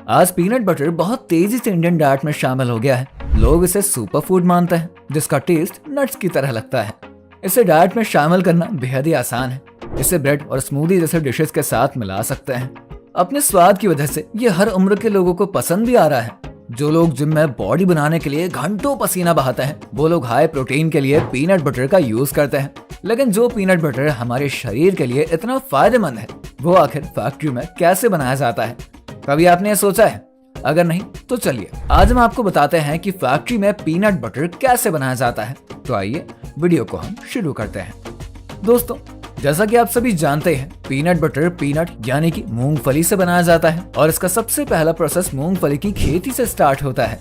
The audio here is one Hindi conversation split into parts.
आज पीनट बटर बहुत तेजी से इंडियन डाइट में शामिल हो गया है। लोग इसे सुपर फूड मानते हैं जिसका टेस्ट नट्स की तरह लगता है। इसे डाइट में शामिल करना बेहद ही आसान है। इसे ब्रेड और स्मूदी जैसे डिशेस के साथ मिला सकते हैं। अपने स्वाद की वजह से ये हर उम्र के लोगों को पसंद भी आ रहा है। जो लोग जिम में बॉडी बनाने के लिए घंटों पसीना बहाते हैं, वो लोग हाई प्रोटीन के लिए पीनट बटर का यूज करते हैं। लेकिन जो पीनट बटर हमारे शरीर के लिए इतना फायदेमंद है, वो आखिर फैक्ट्री में कैसे बनाया जाता है? कभी आपने ये सोचा है? अगर नहीं तो चलिए आज हम आपको बताते हैं कि फैक्ट्री में पीनट बटर कैसे बनाया जाता है। तो आइए वीडियो को हम शुरू करते हैं। दोस्तों, जैसा कि आप सभी जानते हैं, पीनट बटर पीनट यानी कि मूंगफली से बनाया जाता है और इसका सबसे पहला प्रोसेस मूंगफली की खेती से स्टार्ट होता है,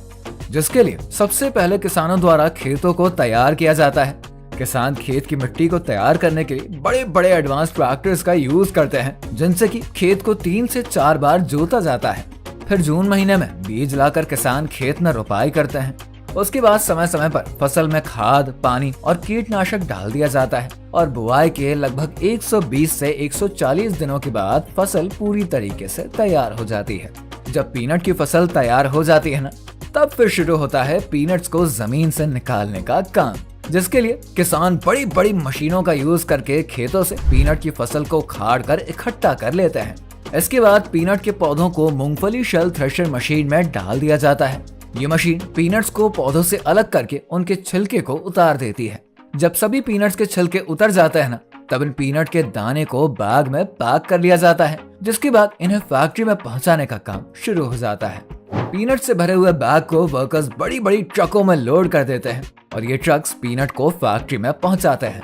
जिसके लिए सबसे पहले किसानों द्वारा खेतों को तैयार किया जाता है। किसान खेत की मिट्टी को तैयार करने के लिए बड़े बड़े एडवांस ट्रैक्टर्स का यूज करते हैं, जिनसे कि खेत को 3 से 4 बार जोता जाता है। फिर जून महीने में बीज लाकर किसान खेत में रोपाई करते हैं। उसके बाद समय समय पर फसल में खाद, पानी और कीटनाशक डाल दिया जाता है और बुआई के लगभग 120 से 140 दिनों के बाद फसल पूरी तरीके से तैयार हो जाती है। जब पीनट की फसल तैयार हो जाती है ना, तब फिर शुरू होता है पीनट्स को जमीन से निकालने का काम, जिसके लिए किसान बड़ी बड़ी मशीनों का यूज करके खेतों से पीनट की फसल को उखाड़ कर इकट्ठा कर लेते हैं। इसके बाद पीनट के पौधों को मूंगफली शेल थ्रेशर मशीन में डाल दिया जाता है। ये मशीन पीनट्स को पौधों से अलग करके उनके छिलके को उतार देती है। जब सभी पीनट्स के छिलके उतर जाते हैं ना, तब इन पीनट के दाने को बैग में पैक कर लिया जाता है, जिसके बाद इन्हें फैक्ट्री में पहुंचाने का काम शुरू हो जाता है। पीनट से भरे हुए बैग को वर्कर्स बड़ी बड़ी ट्रकों में लोड कर देते हैं और ये ट्रक्स पीनट को फैक्ट्री में पहुंचाते हैं।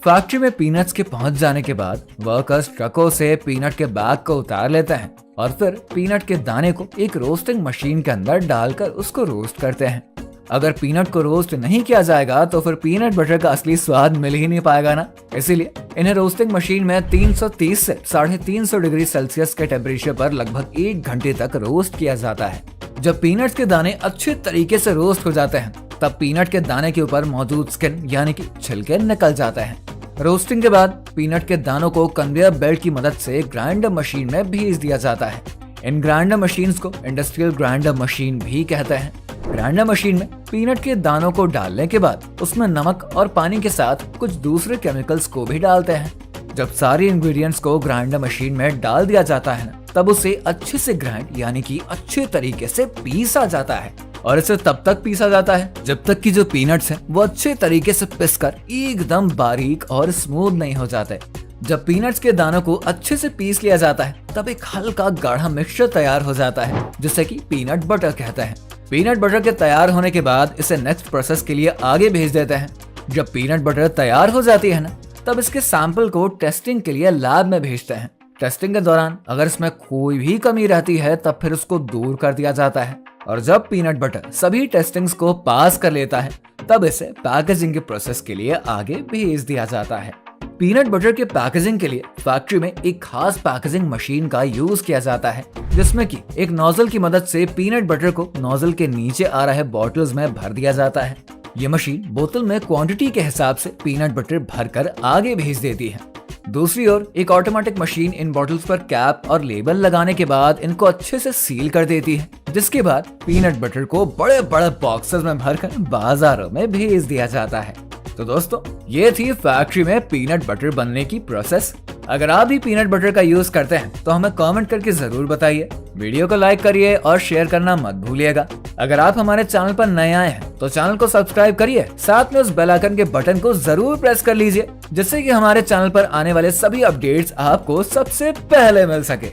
फैक्ट्री में पीनट्स के पहुंच जाने के बाद वर्कर्स ट्रकों से पीनट के बैग को उतार लेते हैं और फिर पीनट के दाने को एक रोस्टिंग मशीन के अंदर डालकर उसको रोस्ट करते हैं। अगर पीनट को रोस्ट नहीं किया जाएगा तो फिर पीनट बटर का असली स्वाद मिल ही नहीं पाएगा ना। इसीलिए इन्हें रोस्टिंग मशीन में 330 से 350 डिग्री सेल्सियस के टेम्परेचर पर लगभग 1 घंटे तक रोस्ट किया जाता है। जब पीनट्स के दाने अच्छे तरीके से रोस्ट हो जाते हैं, तब पीनट के दाने के ऊपर मौजूद स्किन यानी कि छिलके निकल जाते हैं। रोस्टिंग के बाद पीनट के दानों को कन्वेयर बेल्ट की मदद से ग्राइंडर मशीन में भेज दिया जाता है। इन ग्राइंडर मशीन्स को इंडस्ट्रियल ग्राइंडर मशीन भी कहते हैं। ग्राइंडर मशीन में पीनट के दानों को डालने के बाद उसमें नमक और पानी के साथ कुछ दूसरे केमिकल्स को भी डालते हैं। जब सारे इंग्रेडिएंट्स को ग्राइंडर मशीन में डाल दिया जाता है ना, तब उसे अच्छे से ग्राइंड यानी कि अच्छे तरीके से पीसा जाता है। और इसे तब तक पीसा जाता है जब तक कि जो पीनट्स हैं वो अच्छे तरीके से पिसकर एकदम बारीक और स्मूथ नहीं हो जाते। जब पीनट्स के दानों को अच्छे से पीस लिया जाता है, तब एक हल्का गाढ़ा मिक्सचर तैयार हो जाता है, जिसे कि पीनट बटर कहते हैं। पीनट बटर के तैयार होने के बाद इसे नेक्स्ट प्रोसेस के लिए आगे भेज देते हैं। जब पीनट बटर तैयार हो जाती है ना, तब इसके सैंपल को टेस्टिंग के लिए लैब में भेजते हैं। टेस्टिंग के दौरान अगर इसमें कोई भी कमी रहती है, तब फिर उसको दूर कर दिया जाता है। और जब पीनट बटर सभी टेस्टिंग्स को पास कर लेता है, तब इसे पैकेजिंग के प्रोसेस के लिए आगे भेज दिया जाता है। पीनट बटर के पैकेजिंग के लिए फैक्ट्री में एक खास पैकेजिंग मशीन का यूज किया जाता है, जिसमें कि एक नोजल की मदद से पीनट बटर को नोजल के नीचे आ रहे बॉटल्स में भर दिया जाता है। ये मशीन बोतल में क्वांटिटी के हिसाब से पीनट बटर भरकर आगे भेज देती है। दूसरी ओर एक ऑटोमेटिक मशीन इन बॉटल्स पर कैप और लेबल लगाने के बाद इनको अच्छे से सील कर देती है, जिसके बाद पीनट बटर को बड़े बड़े बॉक्सेस में भरकर बाजारों में भेज दिया जाता है। तो दोस्तों, ये थी फैक्ट्री में पीनट बटर बनने की प्रोसेस। अगर आप भी पीनट बटर का यूज करते हैं तो हमें कमेंट करके जरूर बताइए। वीडियो को लाइक करिए और शेयर करना मत भूलिएगा। अगर आप हमारे चैनल पर नए आए हैं तो चैनल को सब्सक्राइब करिए, साथ में उस बेल आइकन के बटन को जरूर प्रेस कर लीजिए, जिससे कि हमारे चैनल पर आने वाले सभी अपडेट्स आपको सबसे पहले मिल सके।